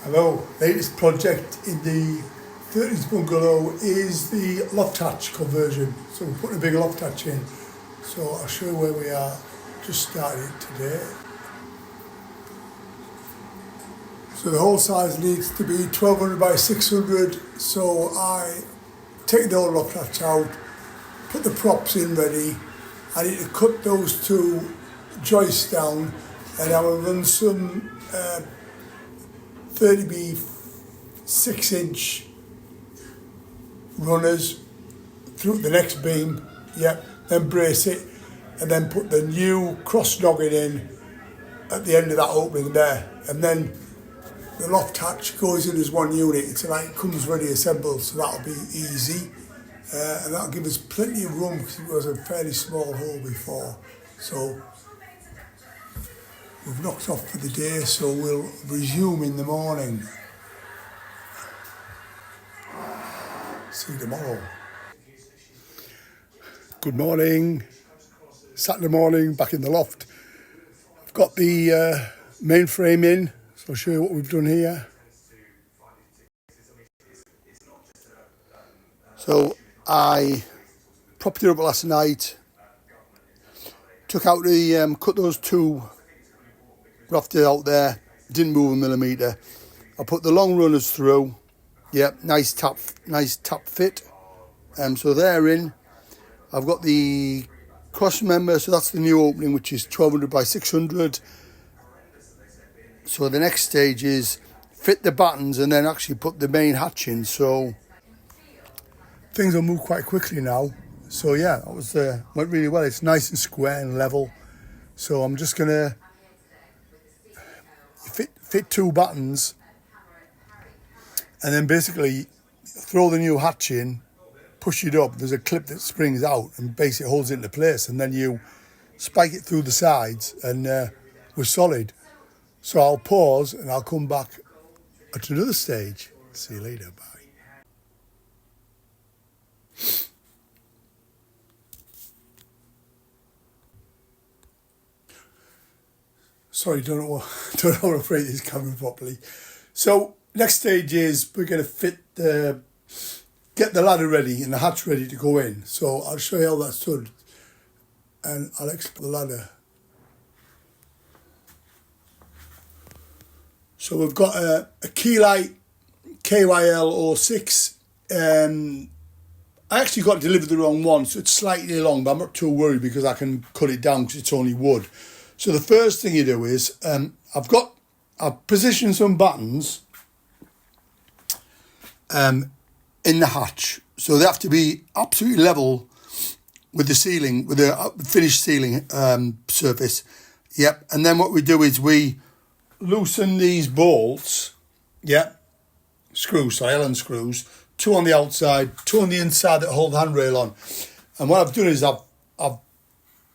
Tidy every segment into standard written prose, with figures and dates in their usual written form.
Hello, latest project in the 30's bungalow is the loft hatch conversion. So we're putting a big loft hatch in. So I'll show you where we are. Just started it today. So the whole size needs to be 1200 by 600. So I take the whole loft hatch out, put the props in ready. I need to cut those two joists down, and I will run some 30 by 6-inch runners through the next beam, then brace it, and then put the new cross noggin in at the end of that opening there, and then the loft hatch goes in as one unit. It's like it comes ready assembled, so that'll be easy, and that'll give us plenty of room because it was a fairly small hole before. So we've knocked off for the day, so we'll resume in the morning. See you tomorrow. Good morning. Saturday morning, back in the loft. I've got the main frame in, so I'll show you what we've done here. So I propped it up last night, took out the, cut those two rafters out there, didn't move a millimetre. I put the long runners through, nice tap fit. So they're in. I've got the cross member, so that's the new opening, which is 1200 by 600. So the next stage is fit the battens and then actually put the main hatch in. So things will move quite quickly now. So yeah, that was went really well. It's nice and square and level. So I'm just gonna fit two battens and then basically throw the new hatch in, push it up. There's a clip that springs out and basically holds it into place, and then you spike it through the sides, and we're solid. So I'll pause and I'll come back at another stage. See you later. Bye. Sorry, don't know how to operate this camera properly. So next stage is we're going to get the ladder ready and the hatch ready to go in. So I'll show you how that's done, and I'll explain the ladder. So we've got a Keylight KYL06. I actually got delivered the wrong one, so it's slightly long, but I'm not too worried because I can cut it down because it's only wood. So the first thing you do is I've positioned some buttons in the hatch, so they have to be absolutely level with the ceiling, with the finished ceiling surface. And then what we do is we loosen these bolts, screws, so Allen screws, two on the outside, two on the inside that hold the handrail on. And what I've done is I've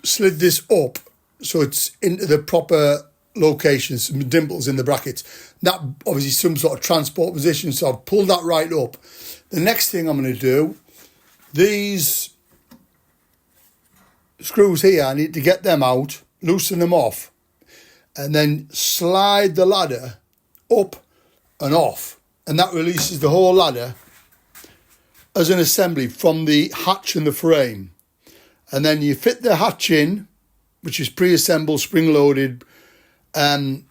slid this up so it's into the proper location, some dimples in the brackets. That obviously some sort of transport position, so I've pulled that right up. The next thing I'm going to do, these screws here, I need to get them out, loosen them off, and then slide the ladder up and off. And that releases the whole ladder as an assembly from the hatch and the frame. And then you fit the hatch in, which is pre-assembled, spring-loaded, and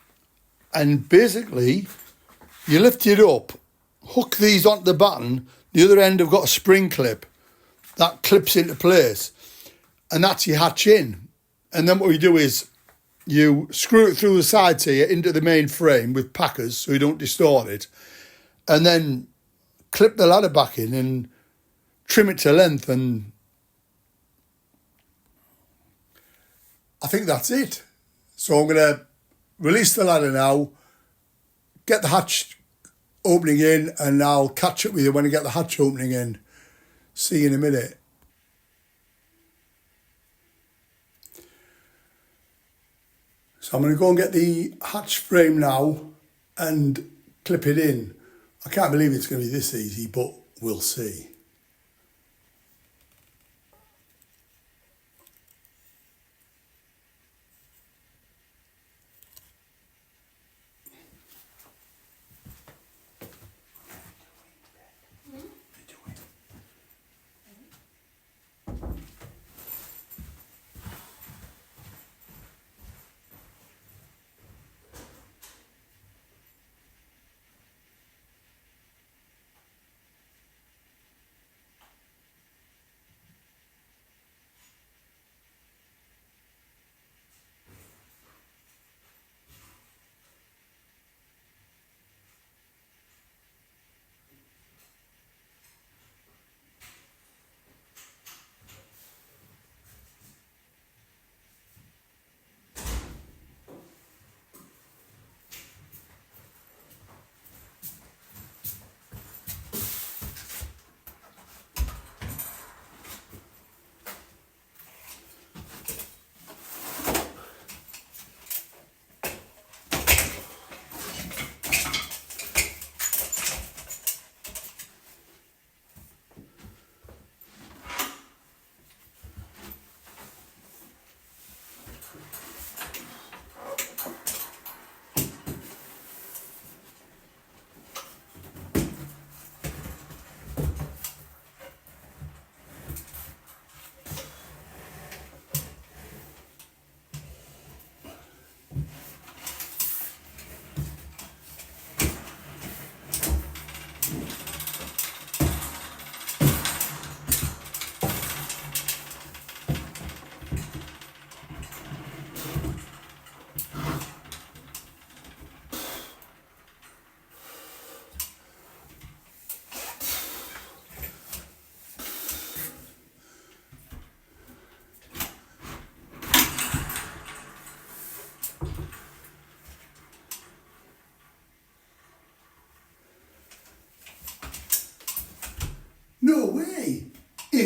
basically you lift it up, hook these onto the batten. The other end have got a spring clip that clips into place, and that's your hatch in. And then what we do is you screw it through the sides here into the main frame with packers so you don't distort it, and then clip the ladder back in and trim it to length, and I think that's it. So I'm going to release the ladder now, get the hatch opening in, and I'll catch up with you when I get the hatch opening in. See you in a minute. So I'm going to go and get the hatch frame now and clip it in. I can't believe it's going to be this easy, but we'll see.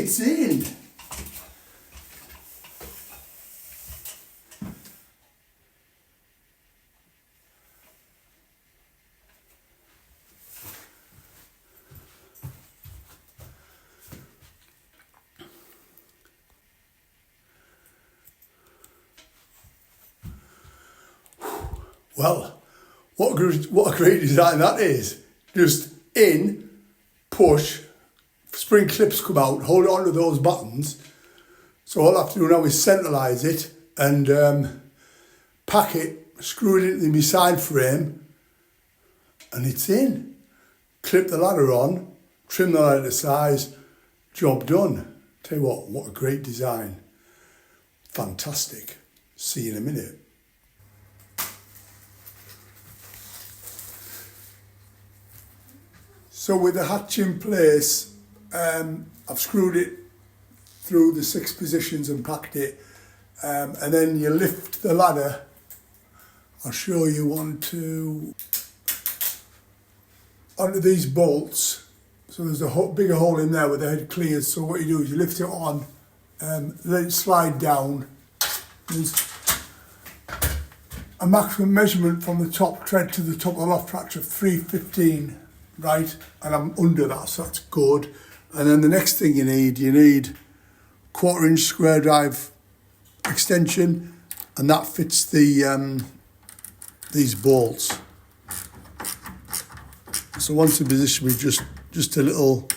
It's in. Well, what a great design that is. Just in, push, spring clips come out, hold it onto those buttons. So all I have to do now is centralise it and pack it, screw it into my side frame, and it's in. Clip the ladder on, trim the ladder to size, job done. Tell you what a great design. Fantastic. See you in a minute. So with the hatch in place, I've screwed it through the 6 positions and packed it, and then you lift the ladder. I'll show you onto these bolts. So there's a bigger hole in there with the head cleared. So what you do is you lift it on, let it slide down. There's a maximum measurement from the top tread to the top of the loft hatch of 315. Right, and I'm under that, so that's good. And then the next thing you need 1/4 inch square drive extension, and that fits the these bolts. So once in position with just a little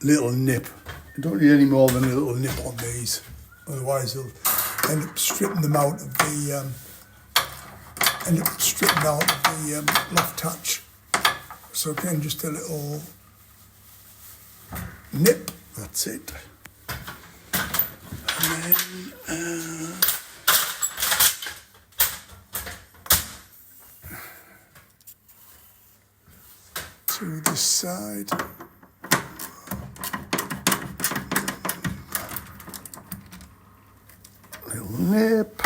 nip. You don't need any more than a little nip on these, otherwise you'll end up stripping them out of the loft hatch. So again, just a little nip, that's it. And then to this side. Little nip.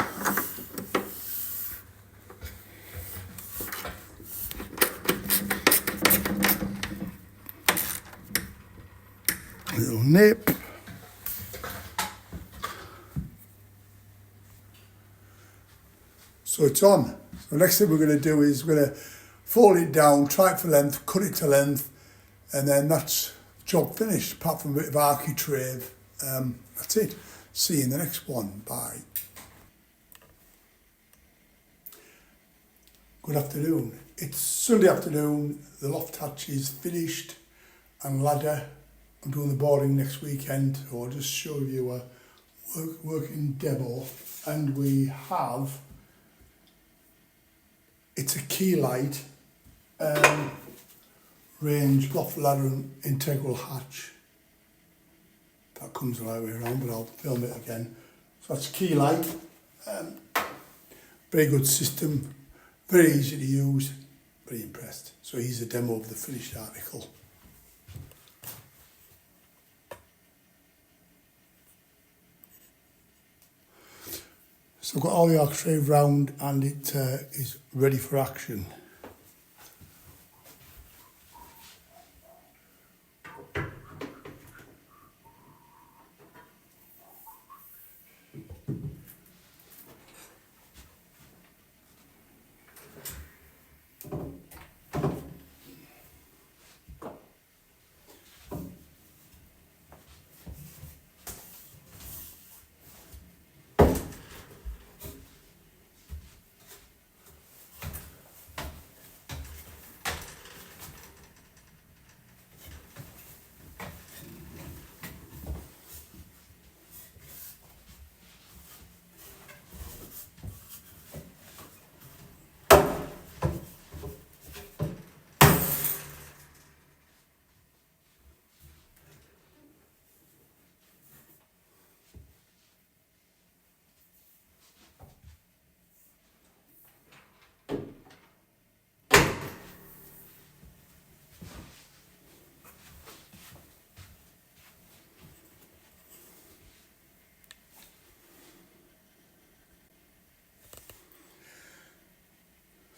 Little nip. So it's on. So next thing we're going to do is we're going to fold it down, try it for length, cut it to length, and then that's job finished, apart from a bit of architrave. That's it. See you in the next one. Bye. Good afternoon. It's Sunday afternoon. The loft hatch is finished and ladder. I'm doing the boarding next weekend, so I'll just show you a working demo. And we have, it's a key light, range, loft ladder and integral hatch. That comes the right way around, but I'll film it again. So that's key light. Very good system, very easy to use, very impressed. So here's a demo of the finished article. So I've got all the architrave round and it is ready for action.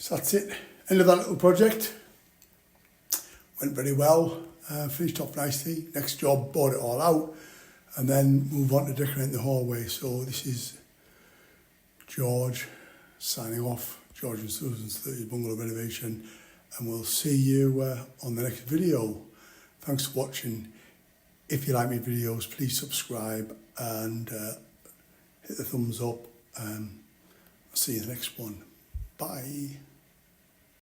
So that's it, end of that little project. Went very well. Finished off nicely. Next job, bought it all out, and then move on to decorating the hallway. So this is George signing off. George and Susan's 30 bungalow renovation, and we'll see you on the next video. Thanks for watching. If you like my videos, please subscribe and hit the thumbs up. I'll see you in the next one. Bye.